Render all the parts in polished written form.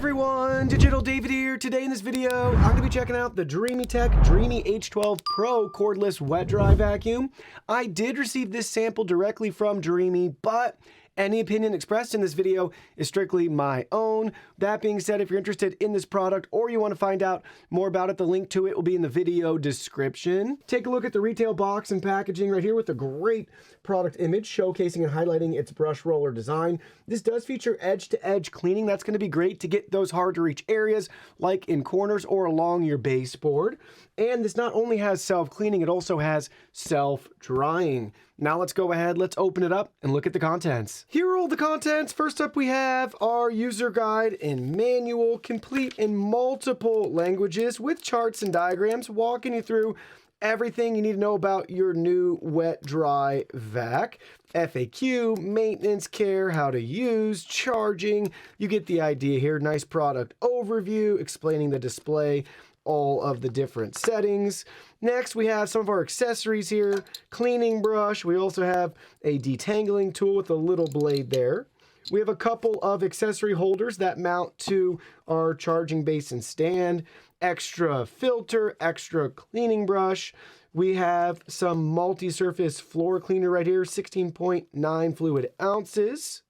everyone, Digital David here. Today in this video, I'm going to be checking out the Dreametech H12 PRO cordless wet dry vacuum. I did receive this sample directly from Dreamy, but any opinion expressed in this video is strictly my own. That being said, if you're interested in this product or you want to find out more about it, the link to it will be in the video description. Take a look at the retail box and packaging right here with a great product image showcasing and highlighting its brush roller design. This does feature edge-to-edge cleaning. That's going to be great to get those hard-to-reach areas like in corners or along your baseboard. And this not only has self-cleaning, it also has self-drying. Now let's go ahead, let's open it up and look at the contents. Here are all the contents. First up, we have our user guide and manual, complete in multiple languages with charts and diagrams, walking you through everything you need to know about your new wet dry vac. FAQ, maintenance care, how to use, charging. You get the idea here. Nice product overview explaining the display, all of the different settings. Next, we have some of our accessories here. Cleaning brush. We also have a detangling tool with a little blade there. We have a couple of accessory holders that mount to our charging base and stand. Extra filter, extra cleaning brush. We have some multi-surface floor cleaner right here, 16.9 fluid ounces.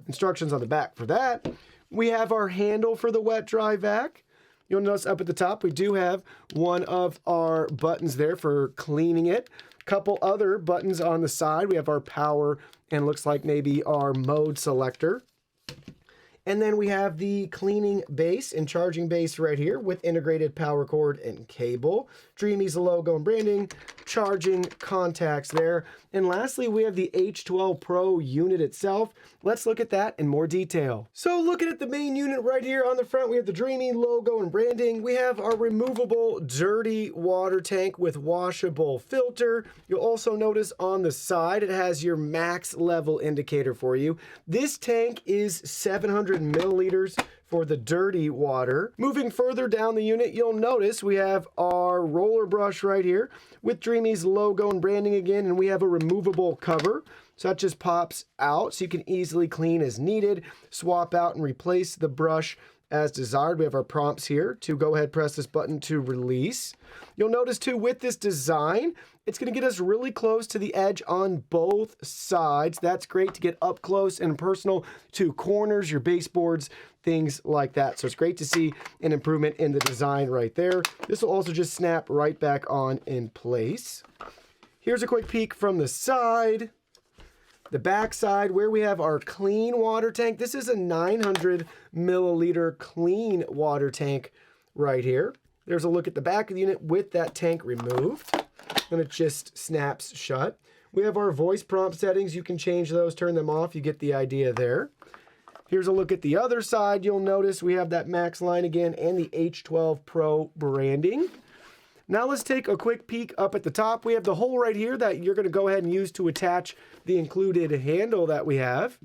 Instructions on the back for that. We have our handle for the wet dry vac. You'll notice up at the top, we do have one of our buttons there for cleaning it. A couple other buttons on the side. We have our power and looks like maybe our mode selector. And then we have the cleaning base and charging base right here with integrated power cord and cable. Dreamy's logo and branding, charging contacts there. And lastly, we have the H12 PRO unit itself. Let's look at that in more detail. So looking at the main unit right here on the front, we have the Dreamy logo and branding. We have our removable dirty water tank with washable filter. You'll also notice on the side, it has your max level indicator for you. This tank is 700 milliliters for the dirty water. Moving further down the unit, you'll notice we have our roller brush right here with Dreamy's logo and branding again, and we have a removable cover. So that just pops out so you can easily clean as needed, swap out and replace the brush as desired. We have our prompts here to go ahead, press this button to release. You'll notice too with this design, it's going to get us really close to the edge on both sides. That's great to get up close and personal to corners, your baseboards, things like that. So it's great to see an improvement in the design right there. This will also just snap right back on in place. Here's a quick peek from the side. The back side where we have our clean water tank. This is a 900 milliliter clean water tank right here. There's a look at the back of the unit with that tank removed. And it just snaps shut. We have our voice prompt settings. You can change those, turn them off. You get the idea there. Here's a look at the other side. You'll notice we have that max line again and the H12 PRO branding. Now let's take a quick peek up at the top. We have the hole right here that you're going to go ahead and use to attach the included handle that we have.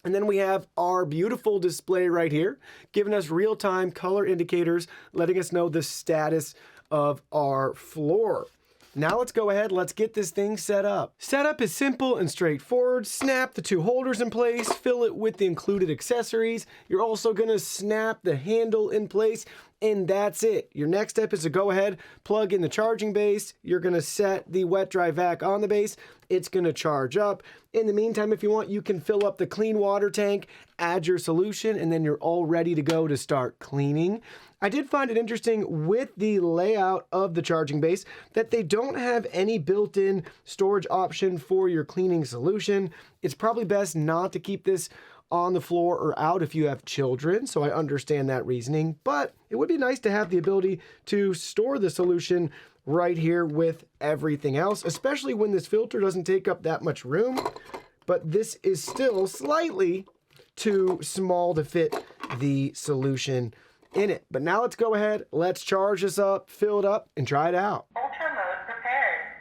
And then we have our beautiful display right here, giving us real-time color indicators, letting us know the status of our floor. Now let's go ahead, let's get this thing set up. Setup is simple and straightforward. Snap the two holders in place, fill it with the included accessories. You're also gonna snap the handle in place, and that's it. Your next step is to go ahead, plug in the charging base. You're gonna set the wet dry vac on the base. It's gonna charge up. In the meantime, if you want, you can fill up the clean water tank, add your solution, and then you're all ready to go to start cleaning. I did find it interesting with the layout of the charging base that they don't have any built-in storage option for your cleaning solution. It's probably best not to keep this on the floor or out if you have children, so I understand that reasoning, but it would be nice to have the ability to store the solution right here with everything else, especially when this filter doesn't take up that much room, but this is still slightly too small to fit the solution in it. But now let's go ahead, let's charge this up, fill it up, and try it out. Ultra mode prepared.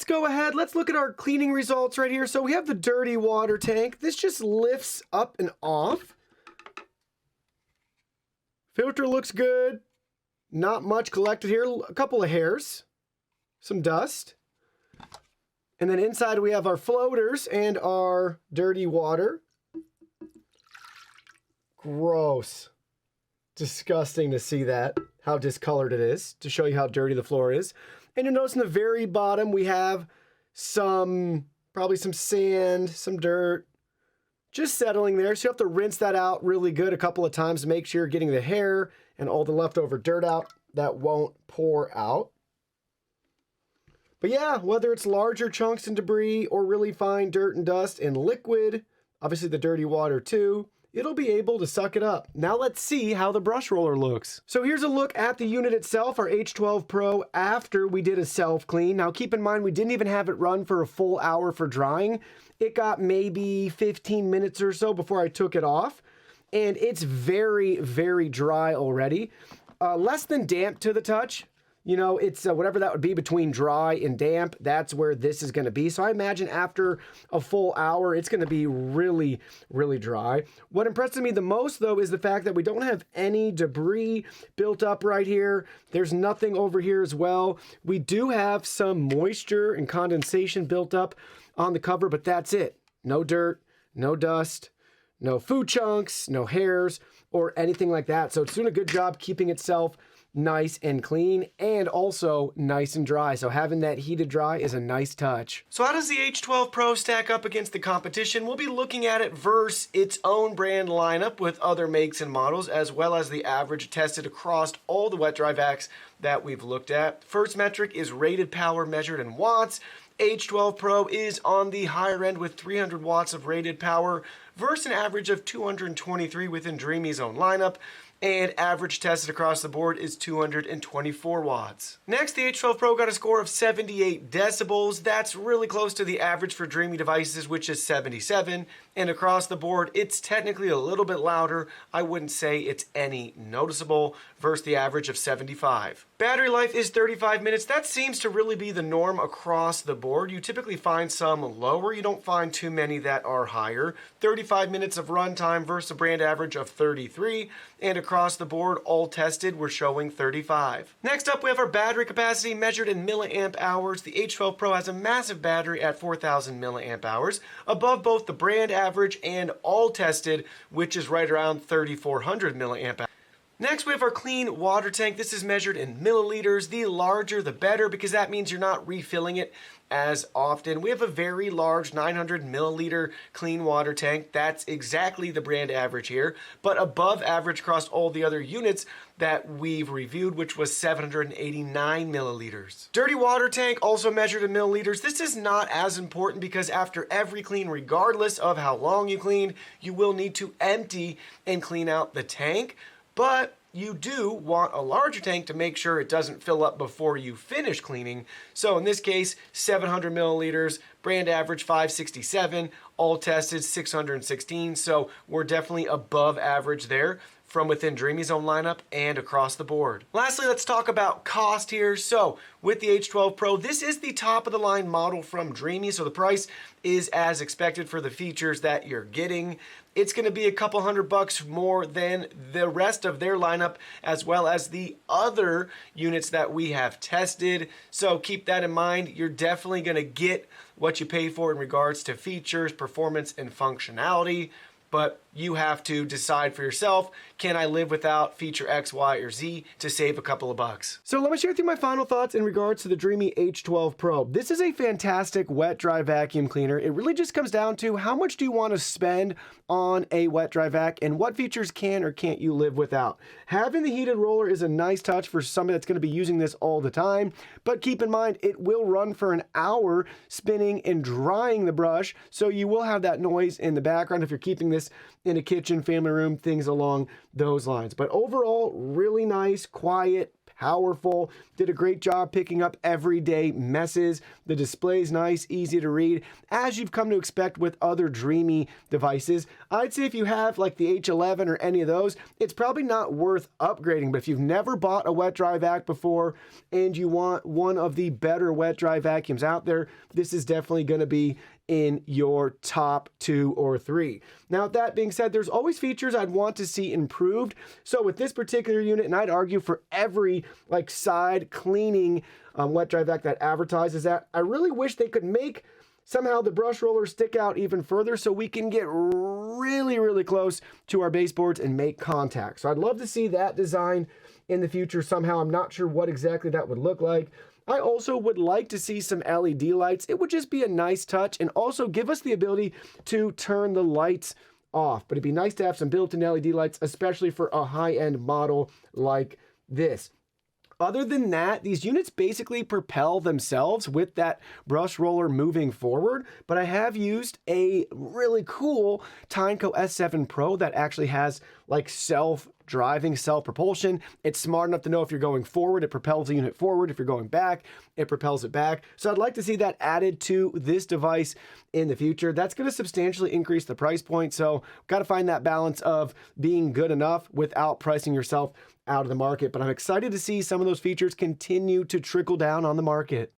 let's go ahead. Let's look at our cleaning results right here. So we have the dirty water tank. This just lifts up and off. Filter looks good. Not much collected here. A couple of hairs. Some dust. And then inside we have our floaters and our dirty water. Gross. Disgusting to see that. How discolored it is. To show you how dirty the floor is. And you'll notice in the very bottom we have probably some sand, some dirt. Just settling there. So you have to rinse that out really good a couple of times to make sure you're getting the hair and all the leftover dirt out. That won't pour out. But yeah, whether it's larger chunks and debris or really fine dirt and dust and liquid, obviously the dirty water too, it'll be able to suck it up. Now let's see how the brush roller looks. So here's a look at the unit itself, our H12 Pro, after we did a self-clean. Now keep in mind, we didn't even have it run for a full hour for drying. It got maybe 15 minutes or so before I took it off. And it's very, very dry already. Less than damp to the touch. You know, it's whatever that would be between dry and damp, that's where this is going to be. So I imagine after a full hour, it's going to be really, really dry. What impresses me the most, though, is the fact that we don't have any debris built up right here. There's nothing over here as well. We do have some moisture and condensation built up on the cover, but that's it. No dirt, no dust, no food chunks, no hairs, or anything like that. So it's doing a good job keeping itself nice and clean and also nice and dry. So having that heated dry is a nice touch. So how does the H12 Pro stack up against the competition? We'll be looking at it versus its own brand lineup with other makes and models, as well as the average tested across all the wet dry vacs that we've looked at. First metric is rated power measured in watts. H12 Pro is on the higher end with 300 watts of rated power versus an average of 223 within Dreamy's own lineup. And average tested across the board is 224 watts. Next, the H12 Pro got a score of 78 decibels. That's really close to the average for Dreamy devices, which is 77. And across the board, it's technically a little bit louder. I wouldn't say it's any noticeable versus the average of 75. Battery life is 35 minutes. That seems to really be the norm across the board. You typically find some lower. You don't find too many that are higher. 35 minutes of runtime versus a brand average of 33. And across the board, all tested, we're showing 35. Next up, we have our battery capacity measured in milliamp hours. The H12 Pro has a massive battery at 4,000 milliamp hours, above both the brand average and all tested, which is right around 3,400 milliamp hours. Next, we have our clean water tank. This is measured in milliliters. The larger, the better, because that means you're not refilling it as often. We have a very large 900 milliliter clean water tank. That's exactly the brand average here, but above average across all the other units that we've reviewed, which was 789 milliliters. Dirty water tank, also measured in milliliters. This is not as important because after every clean, regardless of how long you clean, you will need to empty and clean out the tank. But you do want a larger tank to make sure it doesn't fill up before you finish cleaning. So in this case, 700 milliliters, brand average 567, all tested 616. So we're definitely above average there from within Dreamy's own lineup and across the board. Lastly, let's talk about cost here. So with the H12 Pro, this is the top of the line model from Dreamy, so the price is as expected for the features that you're getting. It's going to be a couple $100 more than the rest of their lineup, as well as the other units that we have tested. So keep that in mind. You're definitely going to get what you pay for in regards to features, performance, and functionality. But you have to decide for yourself, can I live without feature X, Y, or Z to save a couple of bucks? So let me share with you my final thoughts in regards to the Dreamy H12 Pro. This is a fantastic wet dry vacuum cleaner. It really just comes down to how much do you want to spend on a wet dry vac and what features can or can't you live without. Having the heated roller is a nice touch for somebody that's going to be using this all the time, but keep in mind it will run for an hour spinning and drying the brush, so you will have that noise in the background if you're keeping this in a kitchen, family room, things along those lines. But overall, really nice, quiet, powerful. Did a great job picking up everyday messes. The display's nice, easy to read, as you've come to expect with other Dreamy devices. I'd say if you have like the H11 or any of those, it's probably not worth upgrading. But if you've never bought a wet dry vac before and you want one of the better wet dry vacuums out there, this is definitely going to be in your top 2 or 3. Now, that being said, there's always features I'd want to see improved. So with this particular unit, and I'd argue for every like side cleaning wet dry vac that advertises that, I really wish they could make somehow the brush roller stick out even further so we can get really, really close to our baseboards and make contact. So I'd love to see that design in the future somehow. I'm not sure what exactly that would look like. I also would like to see some LED lights. It would just be a nice touch and also give us the ability to turn the lights off. But it'd be nice to have some built-in LED lights, especially for a high-end model like this. Other than that, these units basically propel themselves with that brush roller moving forward, but I have used a really cool Tyneco S7 Pro that actually has like self-driving, self-propulsion. It's smart enough to know if you're going forward, it propels the unit forward. If you're going back, it propels it back. So I'd like to see that added to this device in the future. That's going to substantially increase the price point, so got to find that balance of being good enough without pricing yourself out of the market. But I'm excited to see some of those features continue to trickle down on the market.